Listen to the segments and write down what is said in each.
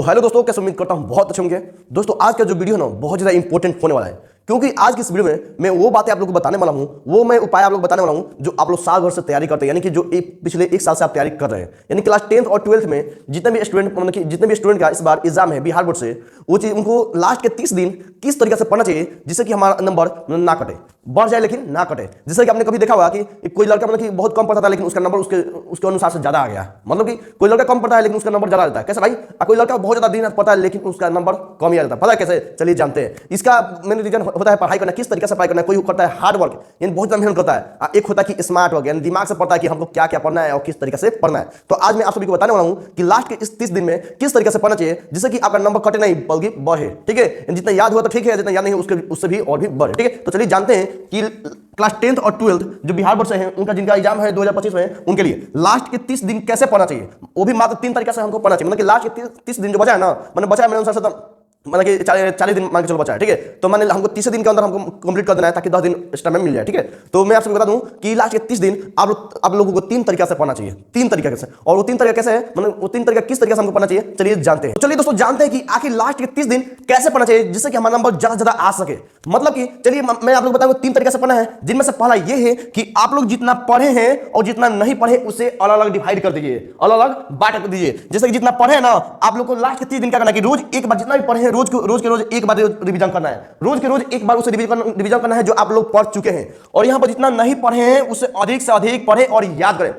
Hello दोस्तों, कैसे उम्मीद करता हूं बहुत अच्छे होंगे। दोस्तों आज का जो वीडियो है ना बहुत ज़्यादा इंपॉर्टेंट होने वाला है, क्योंकि आज की इस वीडियो में मैं वो बातें आप लोगों को बताने वाला हूं, वो मैं उपाय आप लोग बताने वाला हूं जो आप लोग साल भर से तैयारी करते हैं, यानी कि जो पिछले एक साल से आप तैयारी कर रहे हैं। यानी क्लास 10th और 12th में जितने भी स्टूडेंट का इस बार एग्जाम है बिहार बोर्ड से, वो चीज़ उनको लास्ट के 30 दिन किस तरीके से पढ़ना चाहिए जिससे कि हमारा नंबर ना कटे, बढ़ जाए लेकिन ना कटे। जैसे कि आपने कभी देखा होगा कि कोई लड़का कि बहुत कम पढ़ता था लेकिन उसका नंबर उसके अनुसार से ज्यादा आ गया। मतलब कि कोई लड़का कम पढ़ता है लेकिन उसका नंबर ज्यादा आता है। कैसे भाई? कोई लड़का बहुत ज्यादा दिन पढ़ता है लेकिन उसका नंबर कम ही आ जाता है। पता है कैसे? चलिए जानते हैं। इसका मेन रीजन होता है पढ़ाई करना, किस तरीके से पढ़ाई करना है। कोई करता है हार्ड वर्क, यानी बहुत ज्यादा मेहनत करता है। एक होता है कि स्मार्ट वर्क, यानी दिमाग से पढ़ता है कि हमको क्या क्या पढ़ना है और किस तरीके से पढ़ना है। तो आज मैं आप सभी को बताने वाला हूं कि लास्ट के इस 30 दिन में किस तरीके से पढ़ना चाहिए जिससे कि आपका नंबर कटे नहीं बल्कि बढ़े। ठीक है, जितना याद हुआ तो ठीक है, जितना याद नहीं उससे भी और भी बढ़े। ठीक है, तो चलिए जानते हैं कि क्लास 10th और 12th जो बिहार बोर्ड से हैं उनका जिनका एग्जाम है 2025 में, उनके लिए लास्ट के 30 दिन कैसे पढ़ना चाहिए, वो भी मात्र 3 तरीके से हमको पढ़ना चाहिए। मतलब कि लास्ट के 30 दिन जो बचा है ना, मैंने बचा है मेरे अनुसार से मतलब कि 40 दिन मान के चलो बचा है। ठीक है, तो मैंने हमको 30 दिन के अंदर हमको कंप्लीट कर देना है ताकि 10 दिन एक्स्ट्रा में मिल जाए। ठीक है, तो मैं आपसे बता दूं कि लास्ट के 30 दिन आप लोगों को 3 तरीके से पढ़ना चाहिए, 3 तरीके से। और वो 3 तरीके कैसे है, मतलब वो 3 तरीका किस तरीके से हमको पढ़ना चाहिए, चलिए जानते हैं। तो चलिए दोस्तों जानते हैं कि आखिर लास्ट के 30 दिन कैसे पढ़ना चाहिए जिससे कि हमारा नंबर ज्यादा से ज्यादा आ सके। मतलब कि चलिए मैं आप लोग बताऊंगा 3 तरीके से पढ़ना है, जिनमें से पहला ये है कि आप लोग जितना पढ़े हैं और जितना नहीं पढ़े उसे अलग अलग डिवाइड कर दीजिए, अलग अलग बांट कर दीजिए। जैसे कि जितना पढ़े ना, आप लोग को लास्ट के 30 दिन क्या करना है कि रोज एक बार जितना भी पढ़े हैं रोज के रोज एक बार रिवीजन करना है। रोज के रोज एक बार उसे रिवीजन करना है जो आप लोग पढ़ चुके हैं। और यहां पर जितना नहीं पढ़े हैं उसे अधिक से अधिक पढ़े और याद करें।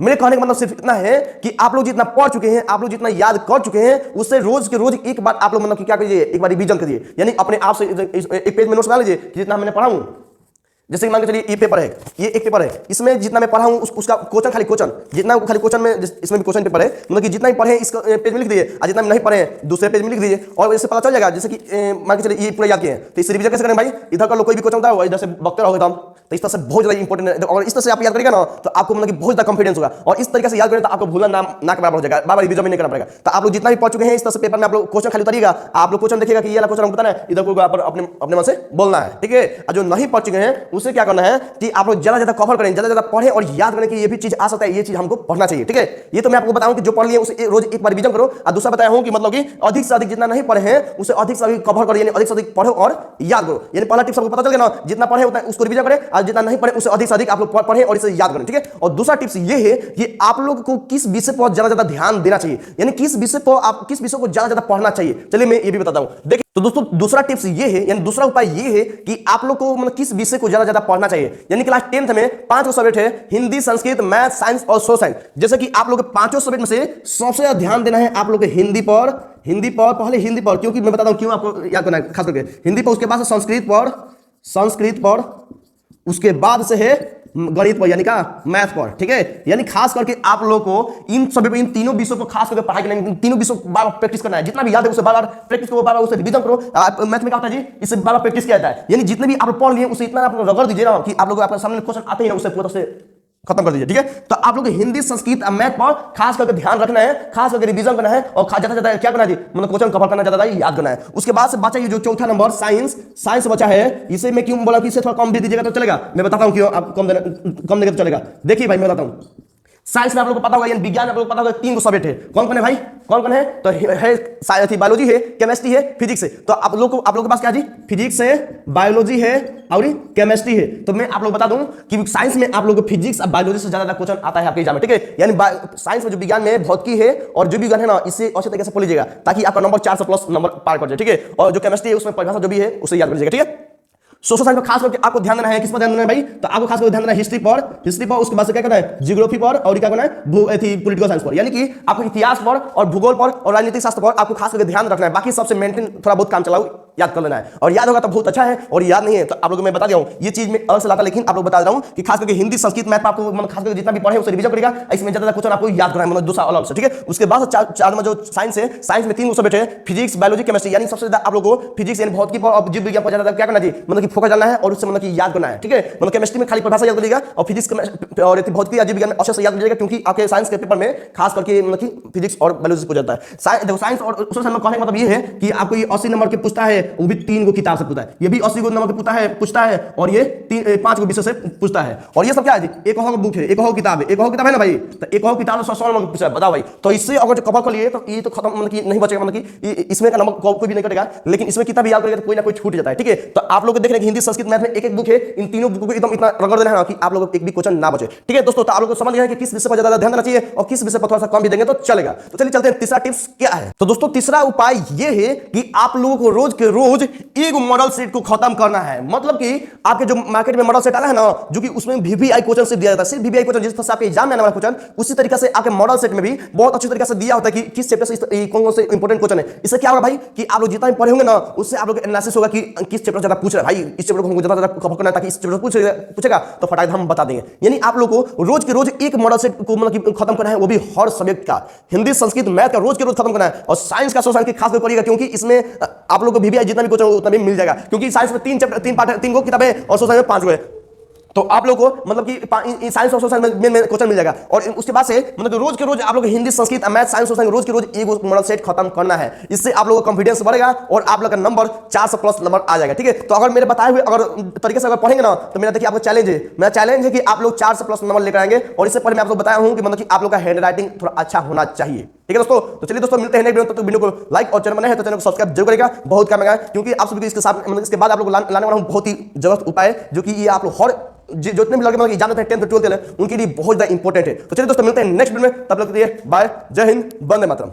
मेरे कहने का मतलब सिर्फ इतना है कि आप लोग जितना पढ़ चुके हैं, आप लोग जितना याद कर चुके हैं, उससे रोज के रोज एक बार आप लोग मतलब क्या करिए, एक बार रिवीजन करिए। यानी अपने आप से एक पेज में नोट्स बना लीजिए कि जितना मैंने पढ़ा हूं। जैसे कि मान के चलिए ये पेपर है, ये एक पेपर है, इसमें जितना मैं पढ़ा हूं उसका क्वेश्चन खाली क्वेश्चन जितना खाली क्वेश्चन में, इसमें भी क्वेश्चन पेपर है, मतलब कि जितना ही पढ़े इस पेज में लिख दीजिए और जितना नहीं पढ़े दूसरे पेज में लिख दीजिए। और इससे पता चल जाएगा जैसे कि मान के चलिए ये पूरा याद किए हैं तो इससे रिवीजन कैसे करें भाई। इधर का लोग कोई भी क्वेश्चन होता है इधर से बकते रहोगे तो इस तरह से बहुत ज्यादा इंपॉर्टेंट है। और इस तरह से आप याद करेगा ना तो आपको मतलब कि बहुत ज्यादा कॉन्फिडेंस होगा। और इस तरीके से याद करें तो आपको भूलना ना के बराबर हो जाएगा, बार बार रिवीजन नहीं करना पड़ेगा। तो आप लोग जितना भी पढ़ चुके हैं इस तरह से पेपर में आप लोग क्वेश्चन खाली उतारिएगा, आप लोग क्वेश्चन देखिएगा कि ये वाला क्वेश्चन हमको बताना है, इधर को अपने मन से बोलना है। ठीक है, और जो नहीं पढ़ चुके हैं उसे क्या करना है कि आप लोग ज्यादा कवर करें, ज्यादा पढ़े और याद करें कि ये भी चीज आ सकता है, ये चीज हमको पढ़ना चाहिए। ठीक है, ये तो मैं आपको बताऊं कि जो पढ़ लिए उसे रोज एक बार रिवीजन करो। और दूसरा बताया हूं कि मतलब कि अधिक से अधिक जितना नहीं पढ़े हैं उसे अधिक से अधिक कवर करो, यानी अधिक से अधिक पढ़ो और याद करो। यानी पहला टिप्स आपको पता चल गया ना, जितना पढ़े उतना उसको रिवीजन करें और जितना नहीं पढ़े उसे अधिक से अधिक आप लोग पढ़े और इसे याद करें। ठीक है, और दूसरा टिप्स ये है कि आप लोग को किस विषय पर ज्यादा ध्यान देना चाहिए, यानी किस विषय को ज्यादा पढ़ना चाहिए। चलिए मैं ये भी बताता हूं। देखिए तो दोस्तों दूसरा टिप्स ये है, यानी दूसरा उपाय ये है कि आप लोग को मतलब किस विषय को ज्यादा पढ़ना चाहिए। यानी क्लास 10th में 5 सब्जेक्ट है, हिंदी, संस्कृत, मैथ, साइंस और सोशल साइंस। जैसे कि आप लोग के 5 सब्जेक्ट में से सबसे ज्यादा ध्यान देना है आप लोग हिंदी पर, पहले हिंदी पर, क्योंकि मैं बताता हूं क्यों आपको याद करना है खास करके हिंदी पर, उसके बाद संस्कृत पर, उसके बाद से है गणित पर यानी का मैथ पर। ठीक है, यानी खास करके आप लोग को इन सभी इन तीनों विषयों को खास करके पढ़ाई करना है, तीनों विषयों को बार बार प्रैक्टिस करना है। जितना भी याद है उसे बार बार प्रैक्टिस करो, बार बार उसे रिवीजन करो। मैथ में क्या होता है जी, इससे बार बार प्रैक्टिस किया जाता है। यानी जितने भी आप पढ़ लिए उसे इतना आप रगड़ दीजिए ना कि आप लोग आपके सामने क्वेश्चन आते ही ना उसे पूरा से खत्म कर दीजिए। ठीक है, तो आप लोग हिंदी, संस्कृत और मैथ पर खास करके ध्यान रखना है, खास करके रिवीजन करना है और ज्यादा क्या करना है जी, मतलब क्वेश्चन कवर करना, ज्यादा याद करना है। उसके बाद से बचा ये जो चौथा नंबर साइंस बचा है, इसे मैं क्यों बोला कि इसे थोड़ा कम दे दीजिएगा तो चलेगा। मैं बताता हूं क्यों आप कम देंगे तो चलेगा। देखिए भाई मैं बताता हूं, साइंस में आप लोग को पता होगा, यानी विज्ञान में आप लोग को पता होगा 3 सब्जेक्ट है। कौन है भाई, कौन है तो है बायोलॉजी है, केमिस्ट्री है, फिजिक्स है। तो आप लोग के पास क्या जी, फिजिक्स है, बायोलॉजी है और केमिस्ट्री है। तो मैं आप लोग बता दूं कि साइंस में आप लोग को फिजिक्स और बायोलॉजी से ज्यादा क्वेश्चन आता है आपके एग्जाम में। ठीक है, यानी साइंस में जो विज्ञान में भौतिकी है और जो विज्ञान है ना, इससे अच्छे तरीके से पढ़ लीजिएगा ताकि आपका नंबर 400+ नंबर पार कर जाए। ठीक है, और जो केमिस्ट्री है उसमें परिभाषा जो भी है उसे याद कर लीजिएगा। ठीक है, सोशल साइंस में खास करके आपको ध्यान देना है, किस पर ध्यान देना है भाई, तो आपको खास करके ध्यान देना है हिस्ट्री पर, उसके बाद से क्या करना है जियोग्राफी पर और क्या करना है पॉलिटिकल साइंस पर। यानी कि आपको इतिहास पर और भूगोल पर और राजनीतिक शास्त्र पर आपको खास करके ध्यान रखना है। बाकी सबसे मेंटेन थोड़ा बहुत काम चलाओ, याद कर लेना है। और याद होगा तो बहुत अच्छा है, और याद नहीं है तो आप लोगों को मैं बता दिया हूं, ये चीज में अलग से लाता, लेकिन आप लोग बता रहा हूं कि खास करके हिंदी, संस्कृत, मैथ आपको मतलब खास करके जितना भी पढ़े उसे रिवीजन करेगा, इसमें ज्यादा क्वेश्चन आपको याद करना है, मतलब दूसरा अलग से। ठीक है, उसके बाद चार नंबर जो साइंस है, साइंस में 3 सब्जेक्ट है, फिजिक्स, बायोलॉजी, केमिस्ट्री। यानी सबसे ज्यादा आप लोगों को फिजिक्स यानी भौतिकी पर और जीव विज्ञान पर ज्यादा क्या करना चाहिए, मतलब कि फोकस डालना है और उससे मतलब कि याद करना है। ठीक है, मतलब केमिस्ट्री में खाली परिभाषा याद करिएगा और फिजिक्स और भौतिकी या जीव विज्ञान में अच्छे से याद करिएगा, क्योंकि आपके साइंस के पेपर में खास करके मतलब कि फिजिक्स और बायोलॉजी को जाता है। साइंस और सोशल साइंस में कहने का मतलब ये है कि आपको ये 80 नंबर के पूछता है वो भी 3 गो किताब से पूछता है, ये भी 80 गो नंबर पूछता है और ये 5 गो विषय से पूछता है। और ये सब क्या है जी, एक और बुक है, एक और किताब है, एक और किताब है ना भाई, तो एक और किताब 100 नंबर पूछा है, बताओ भाई। तो इससे अगर जो कवर कर लिए तो ये तो खत्म, मतलब कि नहीं बचेगा, मतलब कि इसमें का नंबर कोई भी नहीं कटेगा, लेकिन इसमें किताब याद करेगा तो कोई ना कोई छूट जाता है, ठीक है। तो आप लोग देख रहे हैं हिंदी संस्कृत मैथ में एक बुक है, इन तीनों बुक को एकदम इतना रगड़ देना है कि आप लोग एक भी क्वेश्चन ना बचे, ठीक है दोस्तों। तो आप लोग को समझ गए कि किस विषय पर ज्यादा ध्यान देना चाहिए और किस विषय पर थोड़ा सा कम भी देंगे तो चलेगा। तो चलिए चलते हैं, तीसरा टिप्स क्या है। तो दोस्तों तीसरा उपाय ये है कि आप लोगों को रोज के रोज एक मॉडल सेट को खत्म करना है। मतलब कि आपके जो मार्केट में मॉडल सेट आया है ना, जो कि उसमें वीवीआई क्वेश्चन से दिया जाता है, सिर्फ वीवीआई क्वेश्चन, जिस तरह से आपके एग्जाम में आने वाला क्वेश्चन, उसी तरीके से आपके मॉडल सेट में भी बहुत अच्छी तरीके से दिया होता है कि किस चैप्टर से कौन कौन से इंपॉर्टेंट क्वेश्चन है। इससे क्या होगा भाई कि आप लोग जितना भी पढ़े होंगे ना, उससे आप लोग एनालिसिस होगा कि किस चैप्टर ज्यादा पूछ रहा है, भाई इस चैप्टर को हमको ज्यादा कवर करना है ताकि इस चैप्टर पूछेगा तो फटाफट हम बता देंगे। यानी आप लोग को रोज के रोज एक मॉडल सेट को मतलब कि खत्म करना है, वो भी हर सब्जेक्ट का, हिंदी संस्कृत मैथ का रोज के रोज खत्म करना है। और साइंस का सोशल की खास करिएगा, क्योंकि इसमें आप लोग को वीवीआई जितना भी क्वेश्चन उतना भी मिल जाएगा, क्योंकि साइंस में 3 चैप्टर 3 पार्ट 3 गो किताबें है और सोशल में 5 गो है। तो आप लोग को मतलब कि साइंस और सोशल में क्वेश्चन मिल जाएगा। और उसके बाद से मतलब कि रोज के रोज आप लोग Hindi Sanskrit math science social रोज के रोज एक मॉडल सेट खत्म करना है। इससे आप लोगों का कॉन्फिडेंस बढ़ेगा और आप लोग का नंबर 400 प्लस नंबर आ जाएगा, ठीक है। तो अगर मेरे बताए हुए अगर तरीके से अगर पढ़ेंगे ना, तो मेरा देखिए आपको चैलेंज है, मेरा चैलेंज है कि आप लोग 400 प्लस नंबर लेकर आएंगे। और इससे पहले मैं आपको बताया हूं कि मतलब कि आप लोग का हैंड राइटिंग थोड़ा अच्छा होना चाहिए, ठीक है दोस्तों। तो चलिए दोस्तों मिलते हैं नेक्स्ट वीडियो, तो वीडियो को लाइक और चैनल बनाए तो चैनल को सब्सक्राइब जरूर करेगा, बहुत काम आएगा। क्योंकि आप सभी को इसके साथ मतलब इसके बाद आप लोग लाने वाला हूं बहुत ही जबरदस्त उपाय, जो कि ये आप लोग हर जितने भी लगे मतलब जानते हैं 10th 12th उनके लिए बहुत ज्यादा इंपॉर्टेंट है। तो चलिए दोस्तों मिलते हैं नेक्स्ट वीडियो में, तब तक के लिए बाय, जय हिंद, वंदे मातरम।